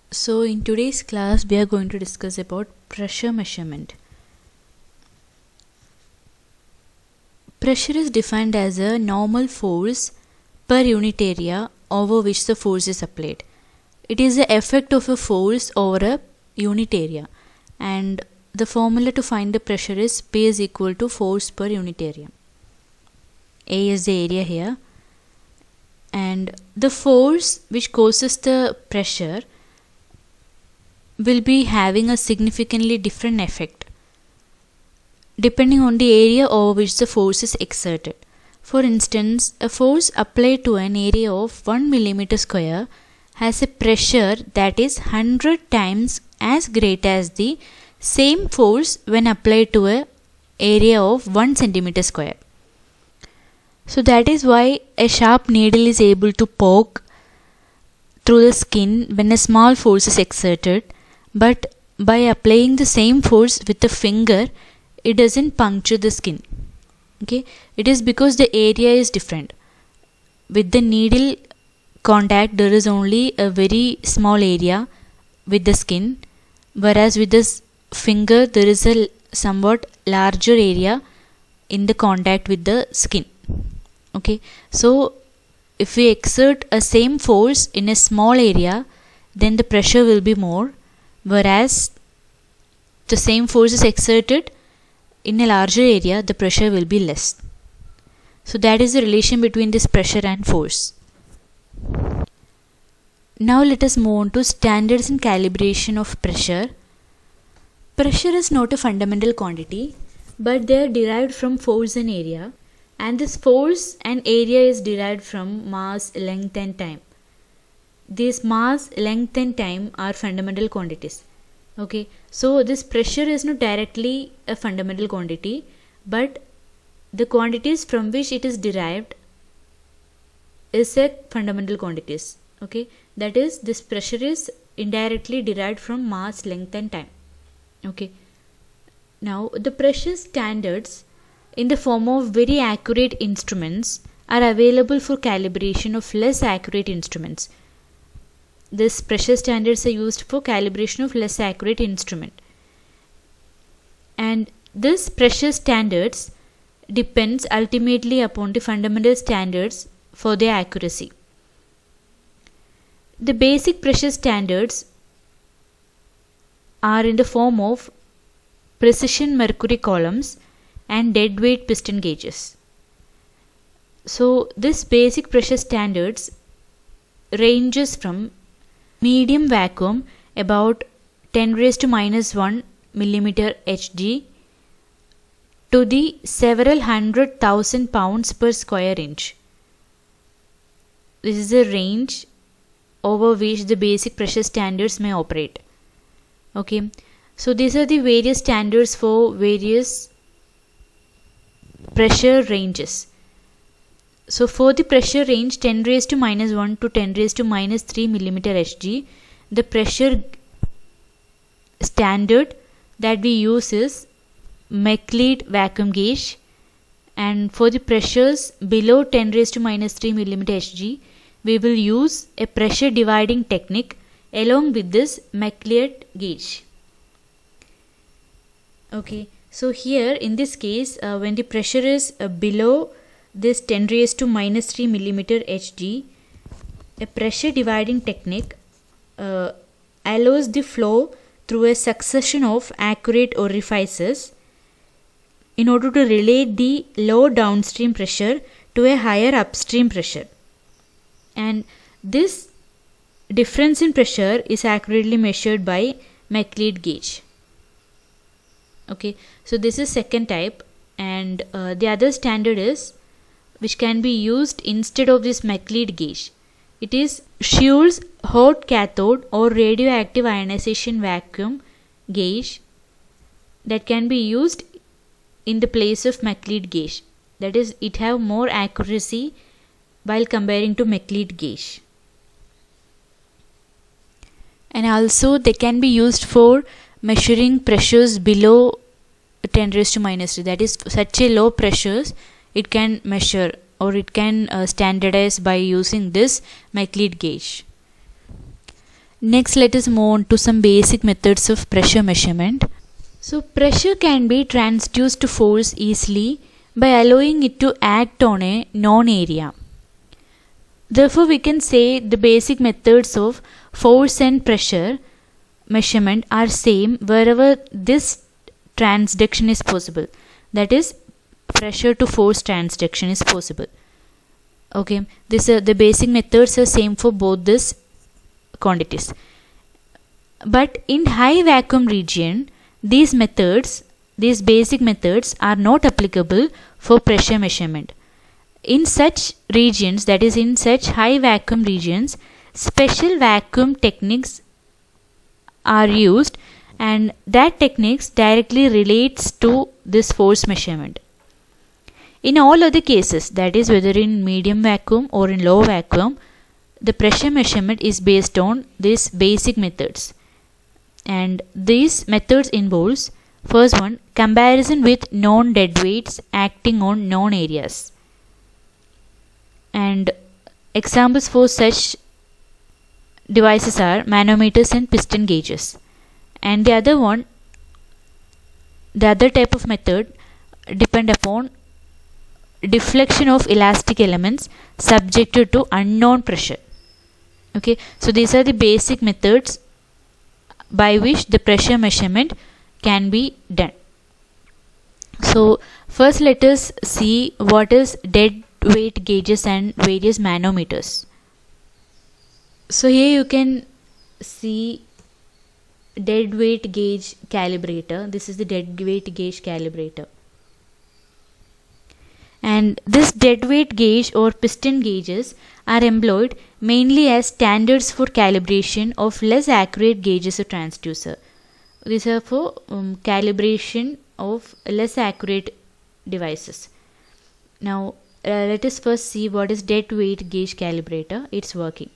So in today's class we are going to discuss about pressure measurement. Pressure is defined as a normal force per unit area over which the force is applied. It is the effect of a force over a unit area, and the formula to find the pressure is P is equal to force per unit area. A is the area here, and the force which causes the pressure will be having a significantly different effect depending on the area over which the force is exerted. For instance, a force applied to an area of 1 millimeter square has a pressure that is 100 times as great as the same force when applied to an area of 1 centimeter square. So that is why a sharp needle is able to poke through the skin when a small force is exerted, but by applying the same force with the finger, it doesn't puncture the skin. Okay, it is because the area is different. With the needle contact, there is only a very small area with the skin, whereas with this finger, there is a somewhat larger area in the contact with the skin. Okay, so if we exert a same force in a small area, then the pressure will be more, whereas the same force is exerted in a larger area, the pressure will be less. So that is the relation between this pressure and force. Now let us move on to standards and calibration of pressure. Pressure is not a fundamental quantity, but they are derived from force and area, and this force and area is derived from mass, length and time. These mass, length and time are fundamental quantities. Okay, so this pressure is not directly a fundamental quantity, but the quantities from which it is derived is a fundamental quantities. Okay, that is, this pressure is indirectly derived from mass, length and time. Okay, now the pressure standards in the form of very accurate instruments are available for calibration of less accurate instruments. This pressure standards are used for calibration of less accurate instrument, and this pressure standards depends ultimately upon the fundamental standards for their accuracy. The basic pressure standards are in the form of precision mercury columns and deadweight piston gauges. So this basic pressure standards ranges from medium vacuum about 10 raised to minus 1 millimeter Hg to the several 100,000 pounds per square inch. This is the range over which the basic pressure standards may operate. Okay, so these are the various standards for various pressure ranges. So for the pressure range 10 raised to minus 1 to 10 raised to minus 3 millimeter Hg, the pressure standard that we use is McLeod vacuum gauge, and for the pressures below 10 raised to minus 3 millimeter Hg, we will use a pressure dividing technique along with this McLeod gauge. Okay, so here in this case, when the pressure is below this 10 raised to minus 3 millimeter Hg, a pressure dividing technique allows the flow through a succession of accurate orifices in order to relate the low downstream pressure to a higher upstream pressure, and this difference in pressure is accurately measured by McLeod gauge. Okay, so this is second type, and the other standard is which can be used instead of this McLeod gauge. It is Schulze hot cathode or radioactive ionization vacuum gauge that can be used in the place of McLeod gauge. That is, it have more accuracy while comparing to McLeod gauge. And also they can be used for measuring pressures below 10 raised to minus 3. That is, such a low pressures it can measure or it can standardize by using this McLeod gauge. Next, let us move on to some basic methods of pressure measurement. So, pressure can be transduced to force easily by allowing it to act on a known area. Therefore, we can say the basic methods of force and pressure measurement are same wherever this transduction is possible. That is, pressure to force transduction is possible. Okay, the basic methods are same for both these quantities. But in high vacuum region, these basic methods are not applicable for pressure measurement. In such regions, that is in such high vacuum regions, special vacuum techniques are used, and that techniques directly relates to this force measurement. In all other cases, that is whether in medium vacuum or in low vacuum, the pressure measurement is based on these basic methods. And these methods involves, first one, comparison with known dead weights acting on known areas. And examples for such devices are manometers and piston gauges. And the other type of method depend upon deflection of elastic elements subjected to unknown pressure. Okay, so these are the basic methods by which the pressure measurement can be done. So first let us see what is dead weight gauges and various manometers. So here you can see dead weight gauge calibrator. This is the dead weight gauge calibrator. And this dead weight gauge or piston gauges are employed mainly as standards for calibration of less accurate gauges or transducer. These are for calibration of less accurate devices. Now let us first see what is dead weight gauge calibrator. It's working.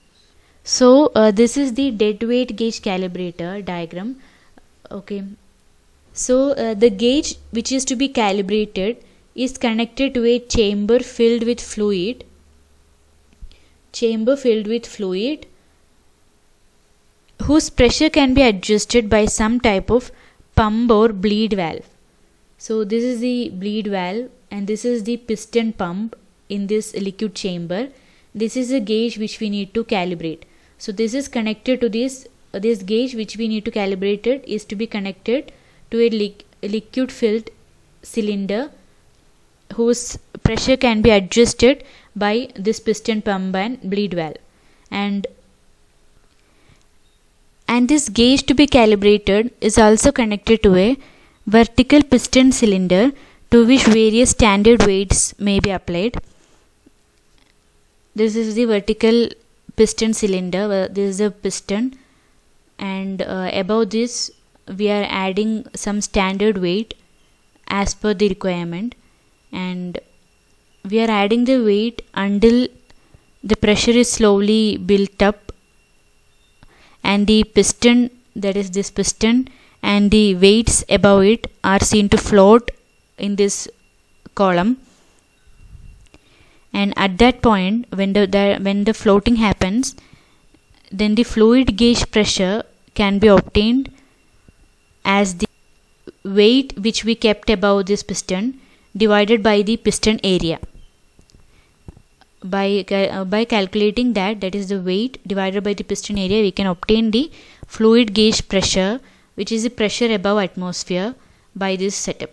So this is the dead weight gauge calibrator diagram. Okay, so the gauge which is to be calibrated is connected to a chamber filled with fluid whose pressure can be adjusted by some type of pump or bleed valve. So this is the bleed valve and this is the piston pump in this liquid chamber. This is a gauge which we need to calibrate. So this is connected to this gauge which we need to calibrate it is to be connected to a liquid filled cylinder whose pressure can be adjusted by this piston pump and bleed valve. And this gauge to be calibrated is also connected to a vertical piston cylinder to which various standard weights may be applied. This is the vertical piston cylinder. This is a piston, and above this we are adding some standard weight as per the requirement, and we are adding the weight until the pressure is slowly built up and the piston, that is this piston, and the weights above it are seen to float in this column. And at that point, when the floating happens, then the fluid gauge pressure can be obtained as the weight which we kept above this piston divided by the piston area. By calculating that is the weight divided by the piston area, we can obtain the fluid gauge pressure, which is the pressure above atmosphere, by this setup.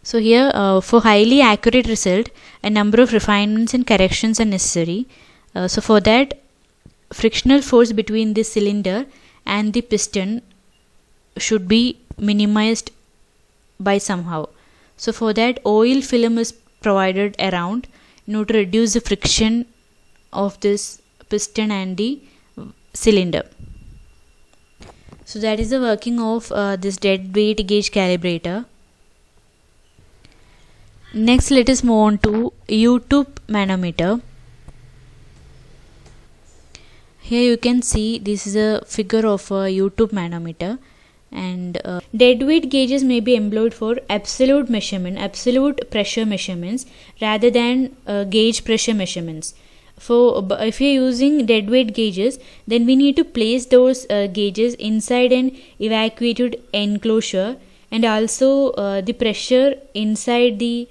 So here for highly accurate result, a number of refinements and corrections are necessary. So for that, frictional force between the cylinder and the piston should be minimized by somehow. So for that, oil film is provided around in order to reduce the friction of this piston and the cylinder. So that is the working of this dead weight gauge calibrator. Next, let us move on to U-tube manometer. Here you can see this is a figure of a U-tube manometer, and dead weight gauges may be employed for absolute pressure measurements rather than gauge pressure measurements. if you're using dead weight gauges, then we need to place those gauges inside an evacuated enclosure, and also the pressure inside the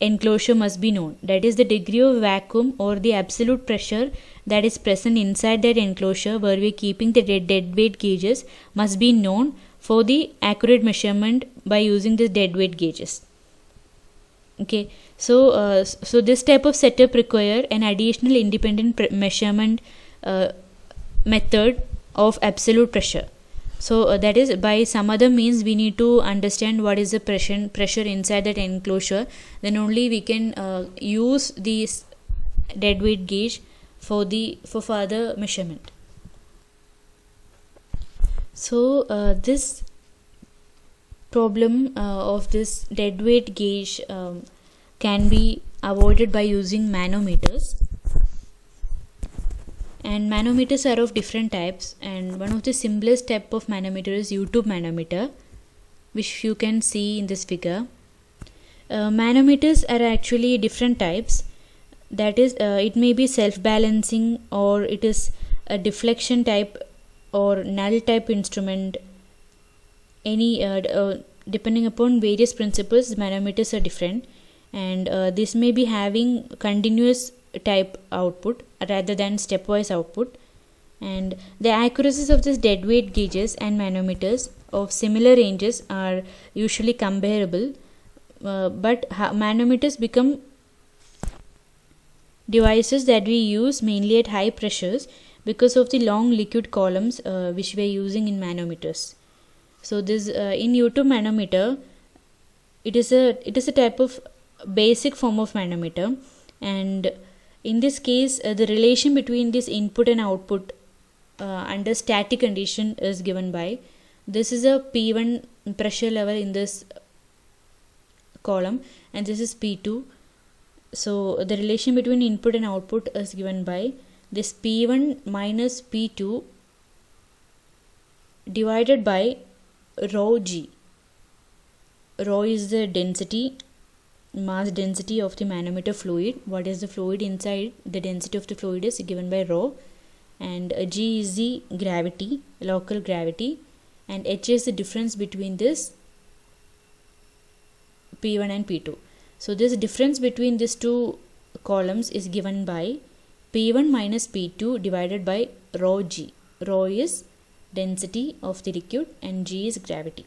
enclosure must be known. That is, the degree of vacuum or the absolute pressure that is present inside that enclosure where we're keeping the dead weight gauges must be known for the accurate measurement by using the dead weight gauges. Okay, so this type of setup require an additional independent measurement method of absolute pressure. So that is, by some other means we need to understand what is the pressure inside that enclosure, then only we can use these dead weight gauge for further measurement. So this problem of this dead weight gauge can be avoided by using manometers. And manometers are of different types, and one of the simplest type of manometer is U-tube manometer, which you can see in this figure. Manometers are actually different types. That is, it may be self-balancing, or it is a deflection type or null type instrument. Any depending upon various principles, manometers are different, and this may be having continuous type output rather than stepwise output. And the accuracies of this dead weight gauges and manometers of similar ranges are usually comparable, but manometers become devices that we use mainly at high pressures because of the long liquid columns which we are using in manometers. So this in U-tube manometer, it is a type of basic form of manometer, and in this case the relation between this input and output under static condition is given by, this is a P1 pressure level in this column, and this is P2. So the relation between input and output is given by this P1 minus P2 divided by rho g. Rho is the density, mass density of the manometer fluid. What is the fluid inside? The density of the fluid is given by rho, and g is the gravity, local gravity, and h is the difference between this P1 and P2. So this difference between these two columns is given by P1 minus P2 divided by rho g. Rho is density of the liquid and g is gravity.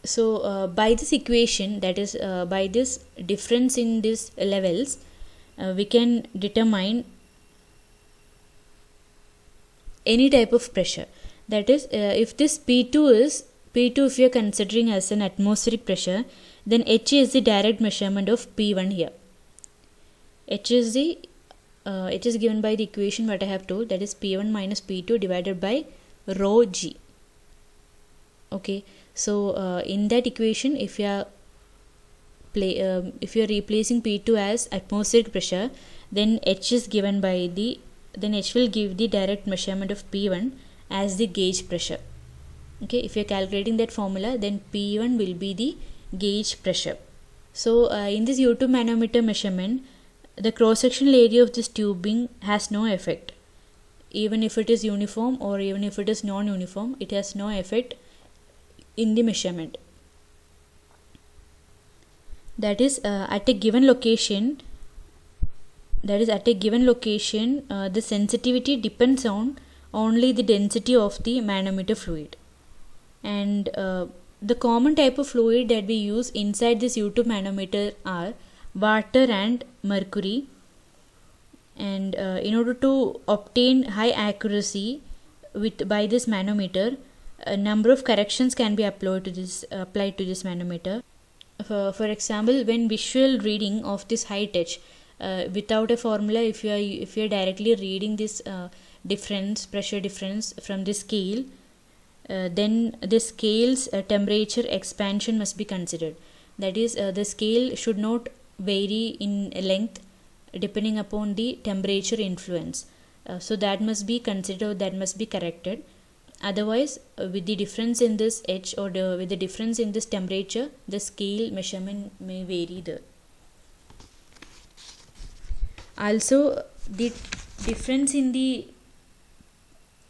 So by this equation, that is by this difference in these levels, we can determine any type of pressure. That is, if this P2 if we are considering as an atmospheric pressure, then H is the direct measurement of P1 here. H is given by the equation what I have told, that is P1 minus P2 divided by rho g. Okay, so in that equation, if you are replacing P2 as atmospheric pressure, then H is given by H will give the direct measurement of P1 as the gauge pressure. Okay, if you are calculating that formula, then P1 will be the gauge pressure. So in this U-tube manometer measurement, the cross-sectional area of this tubing has no effect. Even if it is uniform or even if it is non-uniform, it has no effect in the measurement. That is, at a given location, the sensitivity depends on only the density of the manometer fluid. And the common type of fluid that we use inside this U-tube manometer are water and mercury. And in order to obtain high accuracy by this manometer, a number of corrections can be applied to this manometer. For example, when visual reading of this height h, without a formula, if you are directly reading this pressure difference from the scale, then the scale's temperature expansion must be considered. That is, the scale should not vary in length depending upon the temperature influence. So that must be considered, that must be corrected. Otherwise, with the difference in this h or with the difference in this temperature, the scale measurement may vary there. Also, the difference in the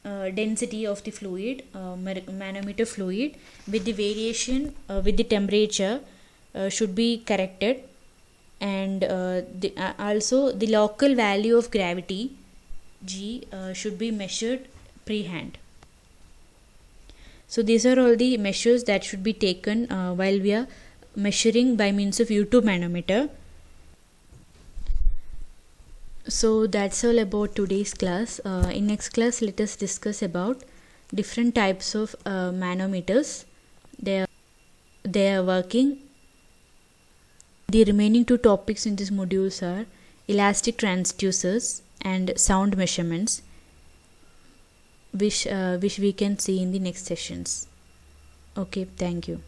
density of the fluid, manometer fluid, with the variation with the temperature should be corrected, and also the local value of gravity G should be measured pre-hand. So these are all the measures that should be taken while we are measuring by means of U-tube manometer. So that's all about today's class. In next class, let us discuss about different types of manometers. They are working. The remaining two topics in this modules are elastic transducers and sound measurements, which we can see in the next sessions. Okay, thank you.